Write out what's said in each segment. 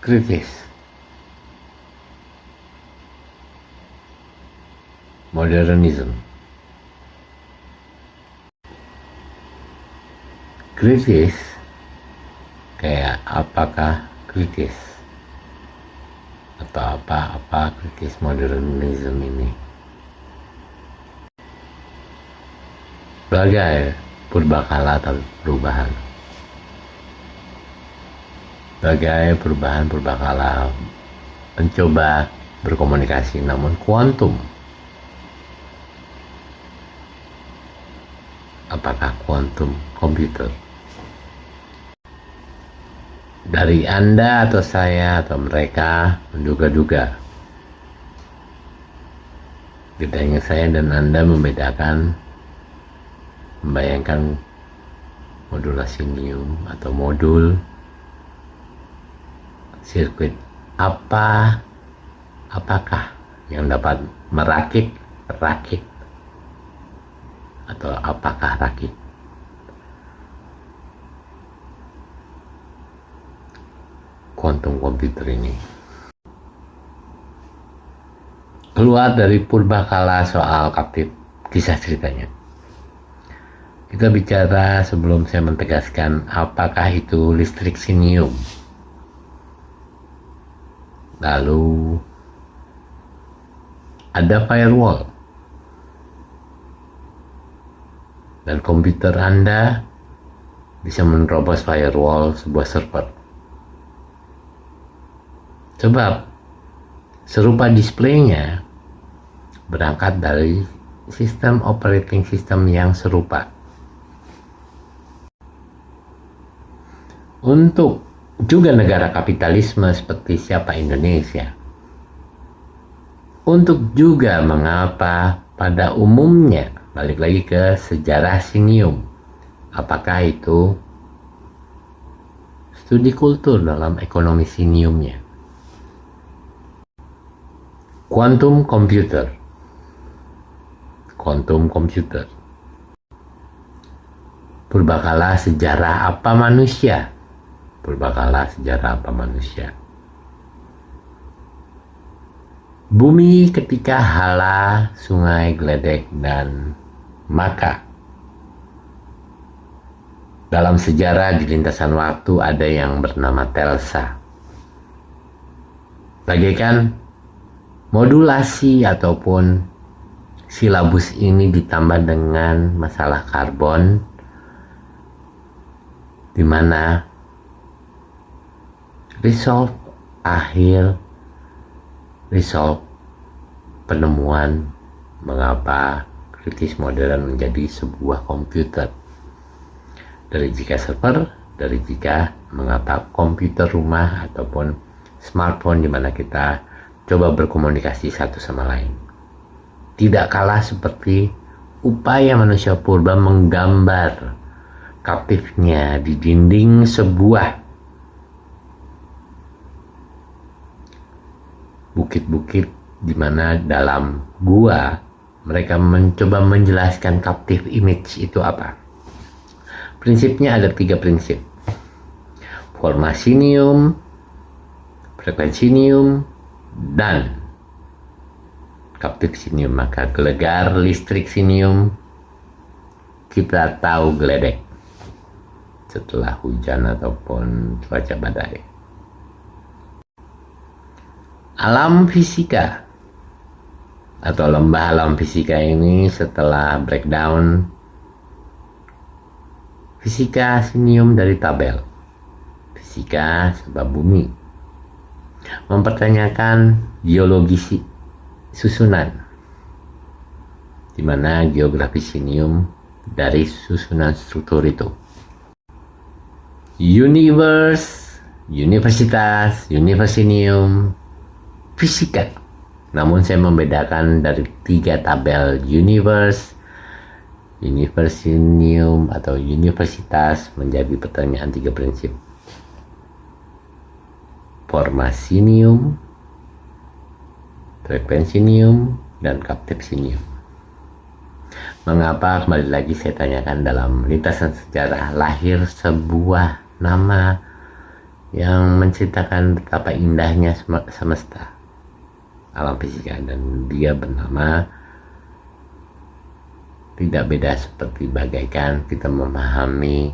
kritis, modernism. Kritis, kayak apakah kritis? Atau apa kritis modernism ini? Sebagai purbakala atau perubahan. Sebagai perubahan purbakala mencoba berkomunikasi, namun kuantum. Apakah kuantum komputer? Dari Anda atau saya atau mereka menduga-duga. Bedanya saya dan Anda membayangkan modulasi Neum atau modul sirkuit apakah yang dapat merakit atau apakah rakit. Kuantum komputer ini keluar dari purbakala soal kaptif kisah ceritanya. Kita bicara sebelum saya mentegaskan apakah itu listrik sinium. Lalu ada firewall. Dan komputer Anda bisa menerobos firewall sebuah server. Sebab serupa displaynya berangkat dari sistem operating system yang serupa. Untuk juga negara kapitalisme seperti siapa Indonesia. Untuk juga mengapa pada umumnya, balik lagi ke sejarah sinium. Apakah itu studi kultur dalam ekonomi siniumnya? Quantum computer. Purbakala sejarah apa manusia? Bumi ketika Hala, Sungai Gledek, dan Maka. Dalam sejarah di lintasan waktu ada yang bernama Telsa. Bagaikan modulasi ataupun silabus ini ditambah dengan masalah karbon, di mana resolve penemuan mengapa kritis modern menjadi sebuah komputer. Dari jika server, dari jika mengapa komputer rumah ataupun smartphone di mana kita coba berkomunikasi satu sama lain. Tidak kalah seperti upaya manusia purba menggambar kaptifnya di dinding sebuah bukit-bukit, di mana dalam gua mereka mencoba menjelaskan captive image itu apa. Prinsipnya ada 3 prinsip: formasium, frekuensium, dan captive sinium. Maka gelegar listrik sinium kita tahu geledek setelah hujan ataupun cuaca badai. Alam fisika atau lembah alam fisika ini setelah breakdown fisika sinium dari tabel fisika sebab bumi, mempertanyakan geologi susunan, di mana geografi sinium dari susunan struktur itu. Universitas, universinium, fisika. Namun saya membedakan dari 3 tabel universinium atau universitas menjadi pertanyaan 3 prinsip: formasium, frekuensium, dan captivesium. Mengapa, kembali lagi saya tanyakan, dalam lintasan sejarah lahir sebuah nama yang menceritakan betapa indahnya semesta alam fisika, dan dia bernama tidak beda seperti bagaikan kita memahami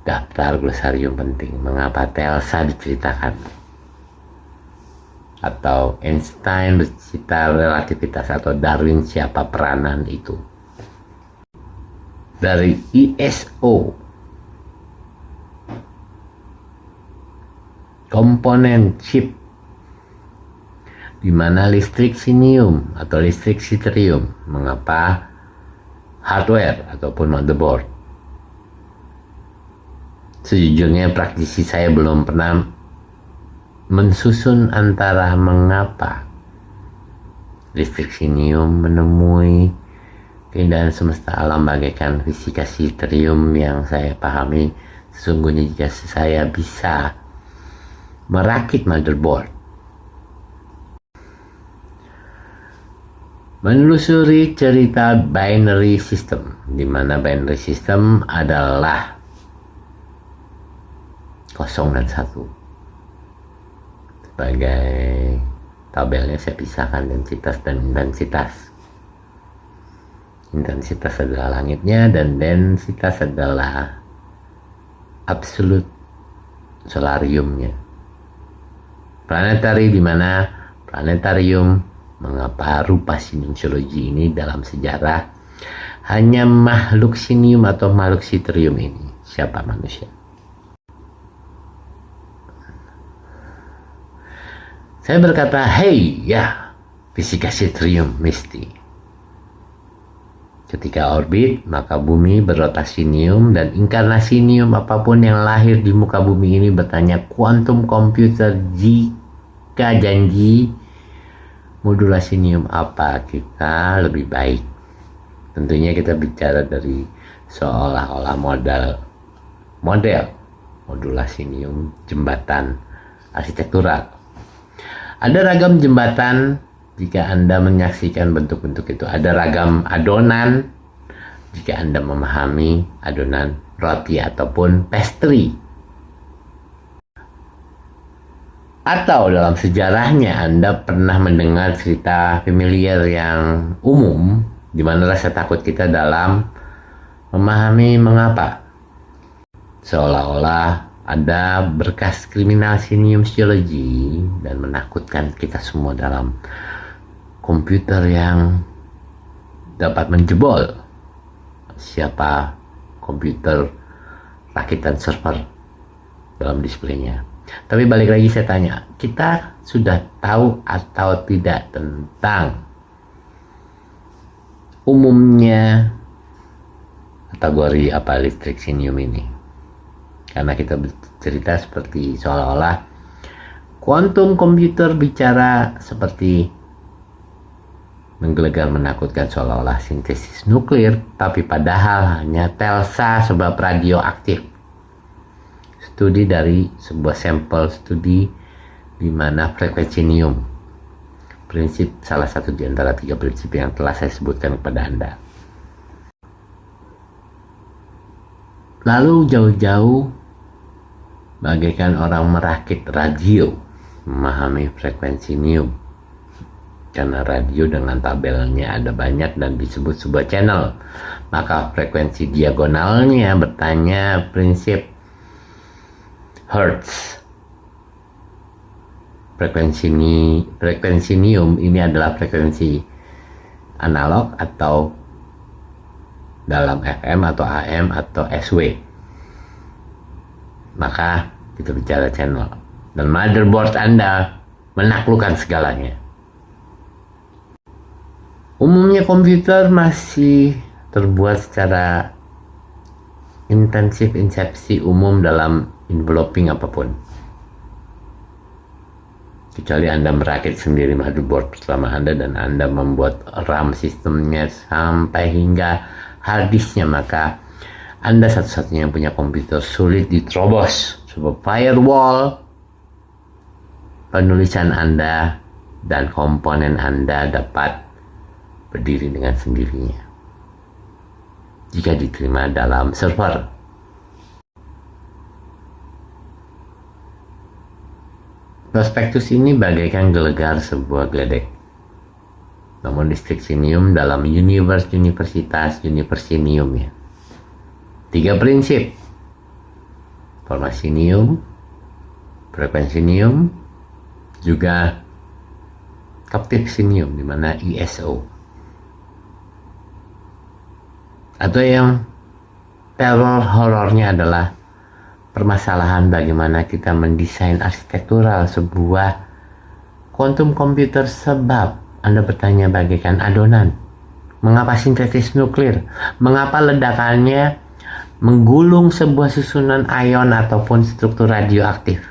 daftar glosarium penting mengapa Telsa diceritakan, atau Einstein bercerita relativitas, atau Darwin siapa peranan itu. Dari ISO, komponen chip, di mana listrik sinium atau listrik siterium, mengapa hardware ataupun motherboard. Sejujurnya praktisi saya belum pernah mensusun antara mengapa listrik sinium menemui keindahan semesta alam bagaikan fisika siterium yang saya pahami. Sesungguhnya jika saya bisa merakit motherboard, menelusuri cerita binary system, di mana binary system adalah 0 dan 1. Sebagai tabelnya saya pisahkan densitas dan intensitas. Intensitas adalah langitnya dan densitas adalah absolut solariumnya. Planetary, di mana planetarium, mengapa rupa sinusiologi ini dalam sejarah hanya makhluk sinium atau makhluk siterium ini? Siapa manusia? Saya berkata, hey ya, fisika siterium misti. Ketika orbit, maka bumi berrotasi sinium, dan inkarnasi sinium apapun yang lahir di muka bumi ini bertanya kuantum komputer jika janji modulasi sinium apa kita lebih baik. Tentunya kita bicara dari seolah-olah model modulasi sinium jembatan arsitektural. Ada ragam jembatan jika Anda menyaksikan bentuk-bentuk itu. Ada ragam adonan jika Anda memahami adonan roti ataupun pastry. Atau dalam sejarahnya Anda pernah mendengar cerita familiar yang umum, di mana rasa takut kita dalam memahami mengapa. Seolah-olah ada berkas kriminal sinusiologi dan menakutkan kita semua dalam komputer yang dapat menjebol siapa komputer rakitan server dalam displaynya. Tapi balik lagi saya tanya, kita sudah tahu atau tidak tentang umumnya kategori apa listrik sinium ini? Karena kita bercerita seperti seolah-olah kuantum komputer bicara seperti menggelegar menakutkan, seolah-olah sintesis nuklir, tapi padahal hanya Telsa sebab radioaktif. Studi dari sebuah sampel studi di mana frekuensi sinium, prinsip salah satu di antara 3 prinsip yang telah saya sebutkan kepada Anda. Lalu jauh-jauh bagaikan orang merakit radio, memahami frekuensi sinium. Karena radio dengan tabelnya ada banyak dan disebut sebuah channel, maka frekuensi diagonalnya bertanya prinsip Hertz. Frekuensi sinium ini adalah frekuensi analog atau dalam FM atau AM atau SW. Maka kita bicara channel, dan motherboard Anda menaklukkan segalanya. Umumnya komputer masih terbuat secara intensif insepsi umum dalam enveloping apapun, kecuali Anda merakit sendiri motherboard bersama Anda dan Anda membuat RAM sistemnya sampai hingga hard disknya, maka Anda satu-satunya yang punya komputer sulit diterobos. Sebab firewall penulisan Anda dan komponen Anda dapat berdiri dengan sendirinya jika diterima dalam server. Prospektus ini bagaikan gelegar sebuah geledek. Namun listrik sinium dalam universitas universinium ya. 3 prinsip. Formasi sinium, frekuensi sinium, juga captive sinium di mana ISO. Atau yang teror horornya adalah permasalahan bagaimana kita mendesain arsitektural sebuah quantum computer, sebab Anda bertanya bagaikan adonan. Mengapa sintesis nuklir? Mengapa ledakannya menggulung sebuah susunan ion ataupun struktur radioaktif?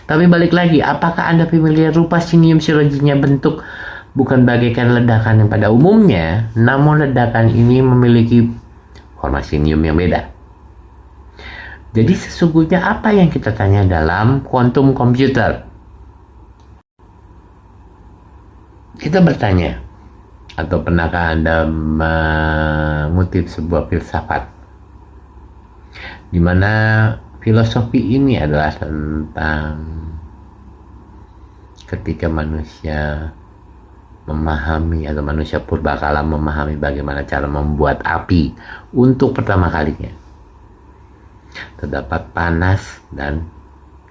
Tapi balik lagi, apakah Anda familiar rupa sinium siologinya bentuk bukan bagaikan ledakan yang pada umumnya, namun ledakan ini memiliki formasi sinium yang beda. Jadi sesungguhnya apa yang kita tanya dalam quantum computer? Kita bertanya, atau pernahkah Anda mengutip sebuah filsafat di mana filosofi ini adalah tentang ketika manusia memahami, atau manusia purbakala memahami bagaimana cara membuat api untuk pertama kalinya. Terdapat panas, dan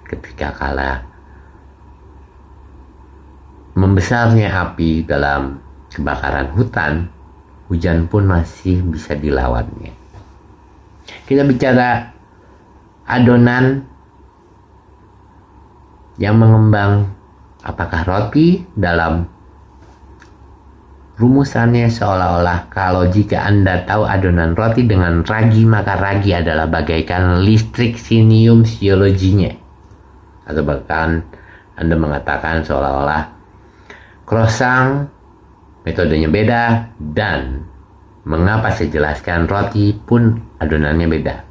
ketika kala membesarnya api dalam kebakaran hutan, hujan pun masih bisa dilawannya. Kita bicara adonan yang mengembang, apakah roti dalam rumusannya seolah-olah kalau jika Anda tahu adonan roti dengan ragi, maka ragi adalah bagaikan listrik sinium siologinya. Atau bahkan Anda mengatakan seolah-olah croissant metodenya beda, dan mengapa saya jelaskan roti pun adonannya beda.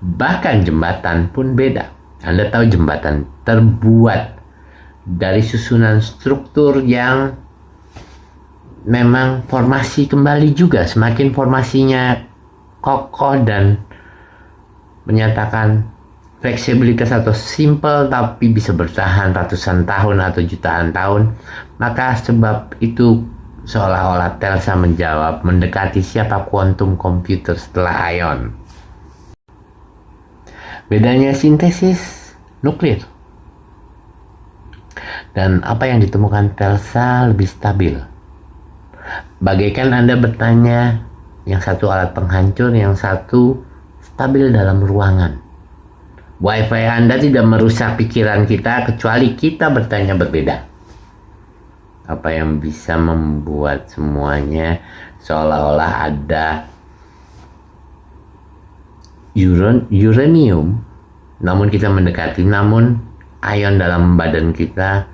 Bahkan jembatan pun beda. Anda tahu jembatan terbuat dari susunan struktur yang memang formasi kembali juga. Semakin formasinya kokoh dan menyatakan fleksibilitas atau simple tapi bisa bertahan ratusan tahun atau jutaan tahun, maka sebab itu seolah-olah Telsa menjawab mendekati siapa quantum computer setelah ion. Bedanya sintesis nuklir dan apa yang ditemukan Telsa lebih stabil. Bagaikan Anda bertanya, yang satu alat penghancur, yang satu stabil dalam ruangan. Wi-Fi Anda tidak merusak pikiran kita kecuali kita bertanya berbeda. Apa yang bisa membuat semuanya seolah-olah ada uranium, namun kita mendekati, namun ion dalam badan kita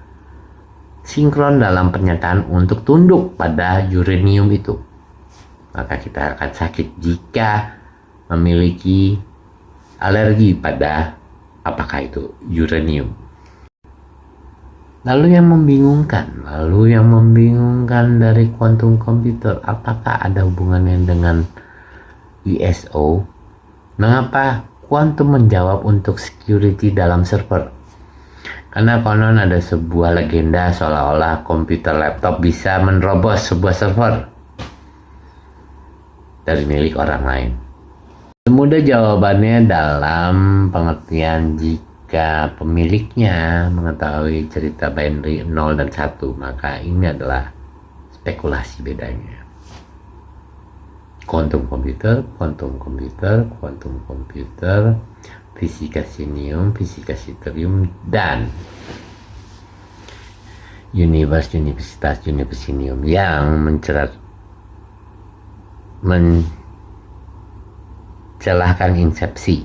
sinkron dalam pernyataan untuk tunduk pada uranium itu. Maka kita akan sakit jika memiliki alergi pada apakah itu uranium. Lalu yang membingungkan dari quantum computer, apakah ada hubungannya dengan ISO? Mengapa quantum menjawab untuk security dalam server? Karena konon ada sebuah legenda seolah-olah komputer laptop bisa menerobos sebuah server dari milik orang lain. Semudah jawabannya dalam pengertian jika pemiliknya mengetahui cerita binary 0 dan 1, maka ini adalah spekulasi bedanya. Quantum computer, fisika sinium, fisika siterium, dan universitas universinium yang mencelahkan insepsi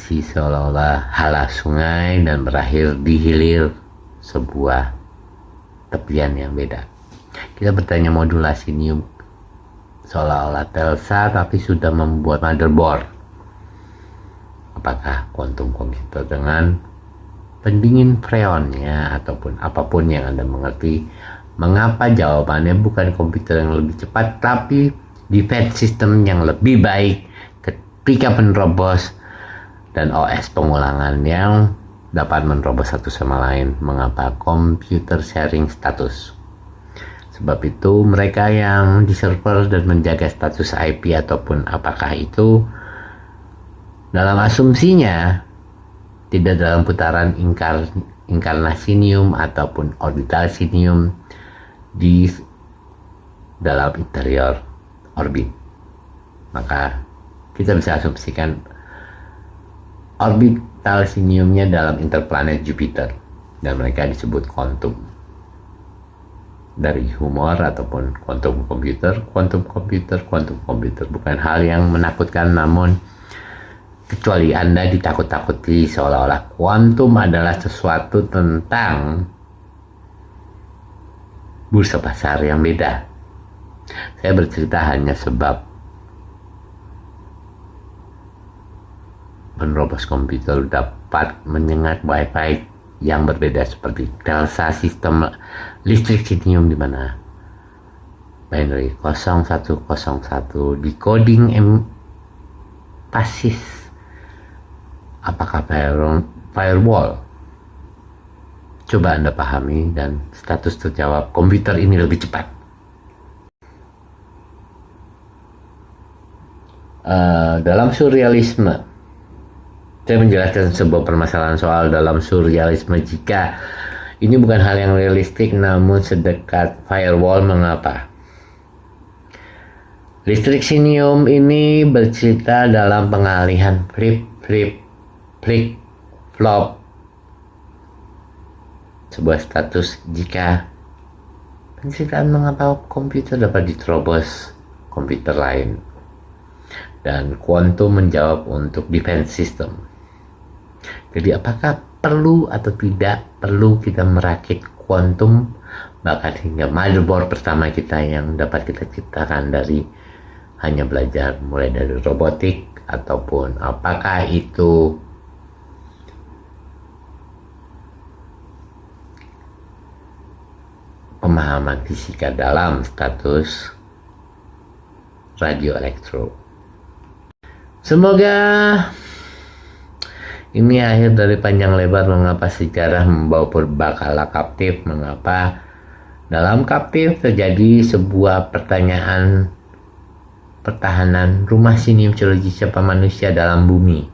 seolah-olah hala sungai dan berakhir di hilir sebuah tepian yang beda. Kita bertanya modulasi sinium seolah-olah Telsa tapi sudah membuat motherboard. Apakah quantum computer dengan pendingin freonnya ataupun apapun yang Anda mengerti? Mengapa jawabannya bukan komputer yang lebih cepat tapi defense system yang lebih baik ketika penerobos dan OS pengulangan yang dapat menerobos satu sama lain. Mengapa? Computer sharing status. Sebab itu mereka yang di server dan menjaga status IP ataupun apakah itu dalam asumsinya tidak dalam putaran inkarnasinium ataupun orbitalsinium di dalam interior orbit. Maka kita bisa asumsikan orbitalsiniumnya dalam interplanet Jupiter dan mereka disebut quantum. Dari humor ataupun quantum computer bukan hal yang menakutkan, namun kecuali Anda ditakut-takuti seolah-olah kuantum adalah sesuatu tentang bursa pasar yang beda. Saya bercerita hanya sebab menerobos komputer dapat menyengat wifi yang berbeda seperti Telsa sistem listrik sinium di mana binary 0101 decoding pasis. Apakah firewall? Coba Anda pahami dan status terjawab komputer ini lebih cepat. Dalam surrealisme, saya menjelaskan sebuah permasalahan soal dalam surrealisme. Jika ini bukan hal yang realistik namun sedekat firewall, mengapa? Listrik sinium ini bercerita dalam pengalihan flick, flop sebuah status. Jika penceritaan mengapa komputer dapat diterobos komputer lain, dan kuantum menjawab untuk defense system. Jadi apakah perlu atau tidak perlu kita merakit kuantum, bahkan hingga motherboard pertama kita yang dapat kita ciptakan dari hanya belajar mulai dari robotik, ataupun apakah itu pemahaman fisika dalam status radioelektro. Semoga ini akhir dari panjang lebar mengapa sejarah membawa purbakala kaptif, mengapa dalam kaptif terjadi sebuah pertahanan rumah sinium geologi siapa manusia dalam bumi.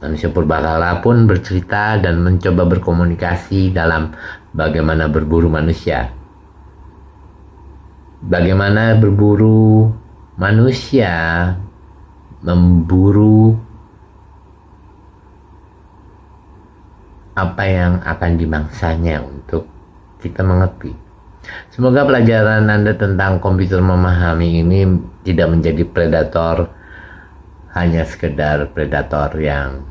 Manusia purbakala pun bercerita dan mencoba berkomunikasi dalam bagaimana berburu manusia. Bagaimana berburu manusia memburu apa yang akan dimangsanya untuk kita mengerti. Semoga pelajaran Anda tentang komputer memahami ini tidak menjadi predator, hanya sekedar predator yang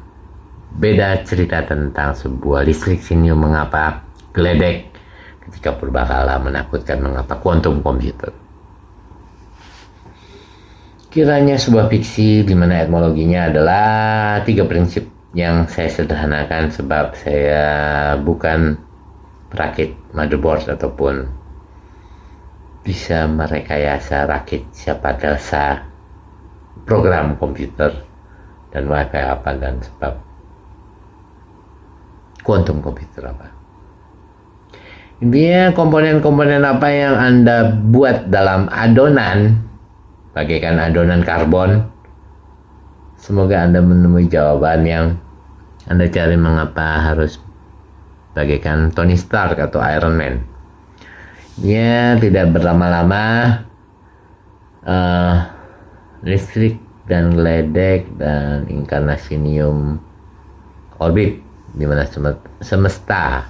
beda cerita tentang sebuah listrik sinium mengapa geledek ketika purbakala menakutkan mengapa kuantum komputer. Kiranya sebuah fiksi di mana etmologinya adalah 3 prinsip yang saya sederhanakan sebab saya bukan perakit motherboard ataupun bisa merekayasa rakit siapa Telsa program komputer dan wifi apa dan sebab kuantum komputer apa. Intinya komponen-komponen apa yang Anda buat dalam adonan bagaikan adonan karbon, semoga Anda menemui jawaban yang Anda cari mengapa harus bagaikan Tony Stark atau Iron Man. Ya, tidak berlama-lama listrik dan geledek dan inkarnasinium orbit di mana semesta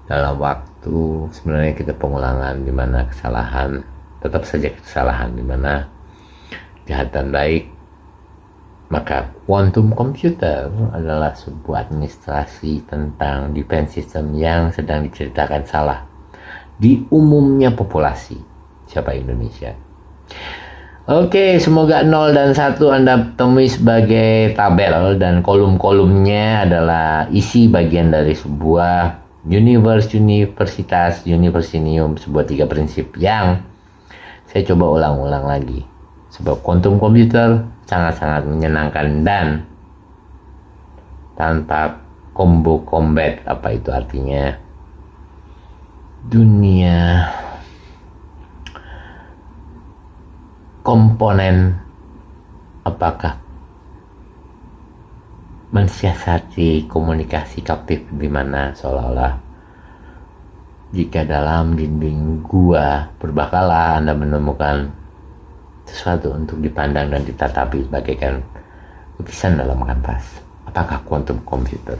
dalam waktu sebenarnya kita pengulangan di mana kesalahan tetap saja kesalahan di mana kejahatan baik. Maka quantum computer adalah sebuah administrasi tentang defense system yang sedang diceritakan salah di umumnya populasi. Siapa Indonesia? Oke, semoga 0 dan 1 Anda temui sebagai tabel dan kolom-kolomnya adalah isi bagian dari sebuah universitas, universinium, sebuah 3 prinsip yang saya coba ulang-ulang lagi. Sebab quantum computer sangat-sangat menyenangkan dan tanpa combo combat. Apa itu artinya? Dunia komponen, apakah mensiasati komunikasi kaptif, di mana seolah-olah jika dalam dinding gua berbakalah Anda menemukan sesuatu untuk dipandang dan ditatapi bagaikan lukisan dalam kanvas. Apakah quantum computer?